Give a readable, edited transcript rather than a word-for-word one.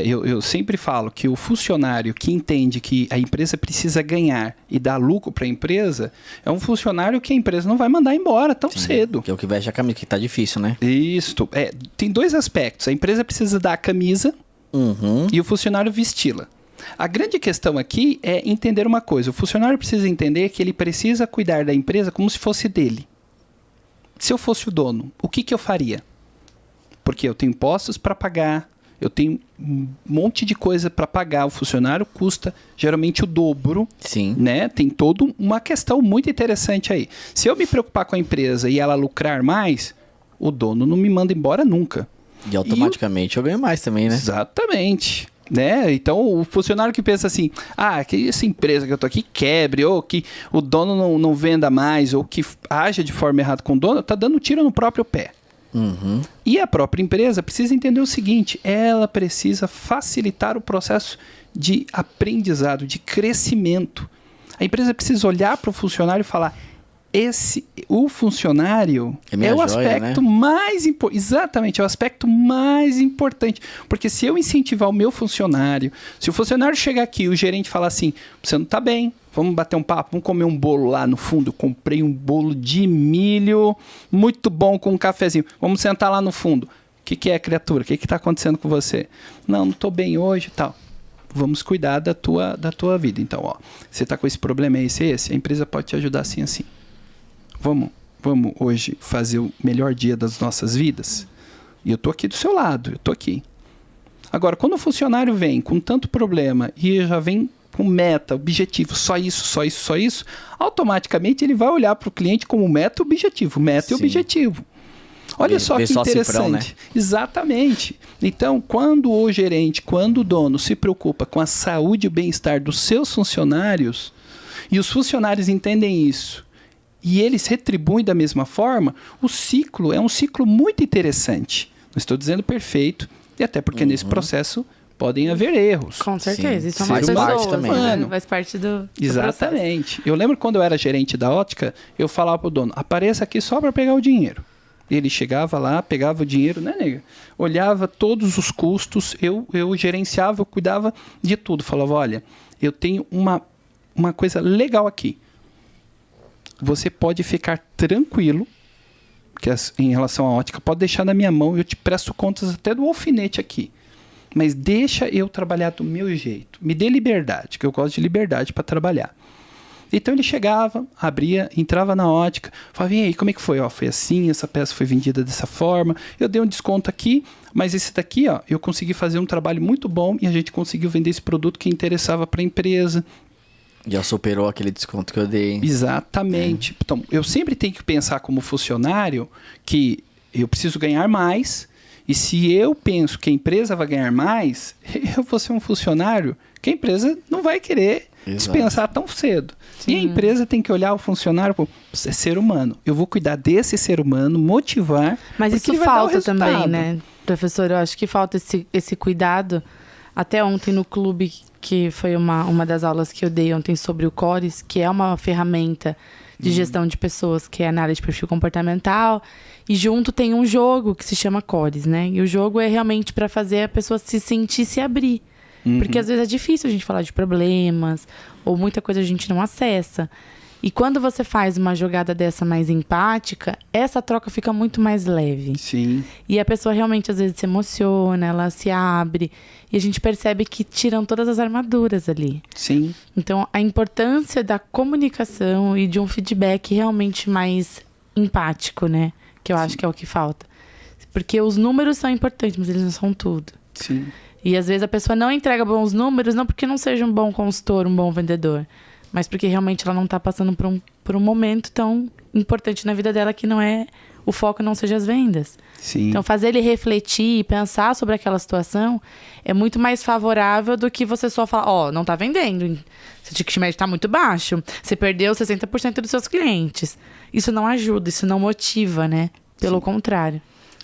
Eu sempre falo que o funcionário que entende que a empresa precisa ganhar e dar lucro para a empresa é um funcionário que a empresa não vai mandar embora tão cedo. Que é o que veste a camisa, que tá difícil, né? Isso. Tem dois aspectos. A empresa precisa dar a camisa e o funcionário vesti-la. A grande questão aqui é entender uma coisa. O funcionário precisa entender que ele precisa cuidar da empresa como se fosse dele. Se eu fosse o dono, o que eu faria? Porque eu tenho impostos para pagar, eu tenho um monte de coisa para pagar. O funcionário custa geralmente o dobro. Sim. Né? Tem toda uma questão muito interessante aí. Se eu me preocupar com a empresa e ela lucrar mais, o dono não me manda embora nunca. E automaticamente eu ganho mais também, né? Exatamente. Né? Então, o funcionário que pensa assim, que essa empresa que eu tô aqui quebre, ou que o dono não venda mais, ou que haja de forma errada com o dono, tá dando tiro no próprio pé. E a própria empresa precisa entender o seguinte, ela precisa facilitar o processo de aprendizado, de crescimento. A empresa precisa olhar para o funcionário e falar, o funcionário é o aspecto mais importante. Exatamente, é o aspecto mais importante. Porque se eu incentivar o meu funcionário, se o funcionário chegar aqui e o gerente falar assim, você não está bem, vamos bater um papo, vamos comer um bolo lá no fundo. Eu comprei um bolo de milho muito bom com um cafezinho. Vamos sentar lá no fundo. O que é, criatura? O que está acontecendo com você? Não estou bem hoje e tal. Vamos cuidar da tua vida. Então, você está com esse problema, esse. A empresa pode te ajudar assim. Vamos hoje fazer o melhor dia das nossas vidas? E eu tô aqui do seu lado, eu tô aqui. Agora, quando o funcionário vem com tanto problema e já vem com meta, objetivo, só isso, automaticamente ele vai olhar para o cliente como meta e objetivo. Meta e objetivo. Olha só que interessante. Cifrão, né? Exatamente. Então, quando o gerente, quando o dono se preocupa com a saúde e o bem-estar dos seus funcionários, e os funcionários entendem isso, e eles retribuem da mesma forma, o ciclo é um ciclo muito interessante. Não estou dizendo perfeito, e até porque nesse processo podem haver erros. Com certeza, Sim. Isso é uma pessoa também, né? Faz parte do Exatamente. Eu lembro quando eu era gerente da ótica, eu falava pro dono, apareça aqui só para pegar o dinheiro. Ele chegava lá, pegava o dinheiro, né, nega? Olhava todos os custos, eu gerenciava, eu cuidava de tudo. Falava, olha, eu tenho uma coisa legal aqui. Você pode ficar tranquilo, que em relação à ótica, pode deixar na minha mão, eu te presto contas até do alfinete aqui. Mas deixa eu trabalhar do meu jeito. Me dê liberdade, que eu gosto de liberdade para trabalhar. Então ele chegava, abria, entrava na ótica, falava, e aí, como é que foi? Foi assim, essa peça foi vendida dessa forma, eu dei um desconto aqui, mas esse daqui, eu consegui fazer um trabalho muito bom e a gente conseguiu vender esse produto que interessava para a empresa. Já superou aquele desconto que eu dei. Exatamente. Então, eu sempre tenho que pensar como funcionário que eu preciso ganhar mais, e se eu penso que a empresa vai ganhar mais, eu vou ser um funcionário que a empresa não vai querer dispensar tão cedo. Sim. E a empresa tem que olhar o funcionário como ser humano. Eu vou cuidar desse ser humano, motivar. Mas isso falta também, né, professor? Eu acho que falta esse cuidado. Até ontem no clube, que foi uma das aulas que eu dei ontem sobre o CORES, que é uma ferramenta de gestão de pessoas, que é análise de perfil comportamental. E junto tem um jogo que se chama CORES, né? E o jogo é realmente para fazer a pessoa se sentir, se abrir. Porque às vezes é difícil a gente falar de problemas, ou muita coisa a gente não acessa. E quando você faz uma jogada dessa mais empática, essa troca fica muito mais leve. Sim. E a pessoa realmente às vezes se emociona, ela se abre. E a gente percebe que tiram todas as armaduras ali. Sim. Então, a importância da comunicação e de um feedback realmente mais empático, né? Que eu acho que é o que falta. Porque os números são importantes, mas eles não são tudo. Sim. E às vezes a pessoa não entrega bons números, não porque não seja um bom consultor, um bom vendedor, mas porque realmente ela não está passando por um momento tão importante na vida dela que não é, o foco não seja as vendas. Sim. Então fazer ele refletir e pensar sobre aquela situação é muito mais favorável do que você só falar, não está vendendo, seu ticket médio está muito baixo, você perdeu 60% dos seus clientes. Isso não ajuda, isso não motiva, né? Pelo contrário.